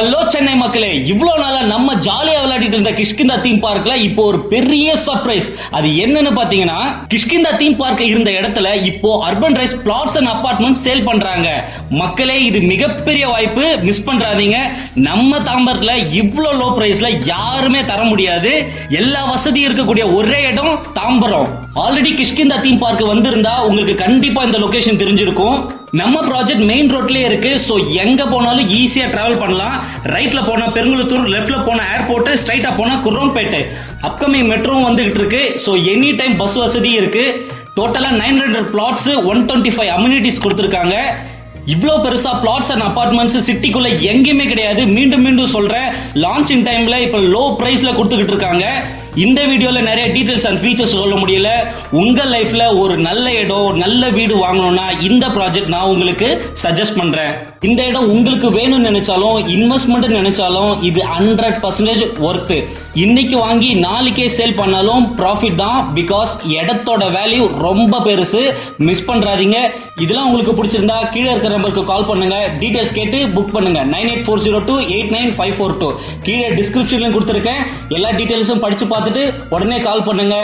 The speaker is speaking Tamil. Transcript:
ஹலோ சென்னை மக்களே, இவ்வளவு நாளா நம்ம ஜாலியா விளையாடிட்டு இருந்த கிஷ்கிந்தா தீம் பார்க்ல இப்போ ஒரு பெரிய சர்ப்ரைஸ். அது என்னன்னு பாத்தீங்கன்னா, கிஷ்கிந்தா தீம் பார்க் இருந்த இடத்துல இப்போ Urban Rise flats and apartment sale பண்றாங்க. மக்களே, இது மிகப்பெரிய வாய்ப்பு, மிஸ் பண்றாதீங்க. நம்ம தாம்பரத்துல இவ்வளவு லோ பிரைஸ்ல யாருமே தர முடியாது. எல்லா வசதியும் இருக்கக்கூடிய ஒரே இடம் Tambaram. Already Kishkindha theme park வந்திருந்தா உங்களுக்கு கண்டிப்பா இந்த லொகேஷன் தெரிஞ்சிருக்கும். நம்ம ப்ராஜெக்ட் மெயின் ரோட்லயே இருக்கு. சோ எங்க போனாலும் ஈஸியா டிராவல் பண்ணலாம். ரைட்ல போனா பெருங்குளத்தூர், லெஃப்ட்ல போனா ஏர்போர்ட், ஸ்ட்ரைட்டா போனா குரோம்பேட்டை. அப்கமிங் மெட்ரோவும் வந்துகிட்டு இருக்கு. சோ எனி டைம் பஸ் வசதி இருக்கு. டோட்டலா 900 பிளாட்ஸ், 125 அம்யூனிட்டிஸ் கொடுத்திருக்காங்க. இவ்ளோ பெருசா பிளாட்ஸ் அண்ட் அபார்ட்மெண்ட்ஸ் சிட்டிக்குள்ள எங்கேயுமே கிடையாது. மீண்டும் மீண்டும் சொல்றேன், லான்ச்சிங் டைம்ல இப்ப லோ பிரைஸ்ல கொடுத்துக்கிட்டு இருக்காங்க. இந்த வீடியோல நிறைய டீடைல்ஸ் அண்ட் ஃபீச்சர்ஸ் சொல்ல முடியல. உங்க லைஃப்ல ஒரு நல்ல இடம், நல்ல வீடு வாங்கணும்னா இந்த ப்ராஜெக்ட் நான் உங்களுக்கு சஜஸ்ட் பண்றேன். இந்த இடம் உங்களுக்கு வேணும்னு நினைச்சாலும், இன்வெஸ்ட்மெண்ட் நினைச்சாலும் இது 100% ஒர்த். இன்னைக்கு வாங்கி நாளைக்கே சேல் பண்ணாலும் ப்ராஃபிட் தான். பிகாஸ் இடத்தோட வேல்யூ ரொம்ப பெருசு. மிஸ் பண்றாதீங்க. இதெல்லாம் உங்களுக்கு பிடிச்சிருந்தா கீழே இருக்கிற நம்பருக்கு கால் பண்ணுங்க. டீடைல்ஸ் கேட்டு புக் பண்ணுங்க. 9840289542. கீழே டிஸ்கிரிப்ஷன்ல கொடுத்திருக்கேன். எல்லா டீடைல்ஸும் படிச்சு பார்த்துட்டு உடனே கால் பண்ணுங்க.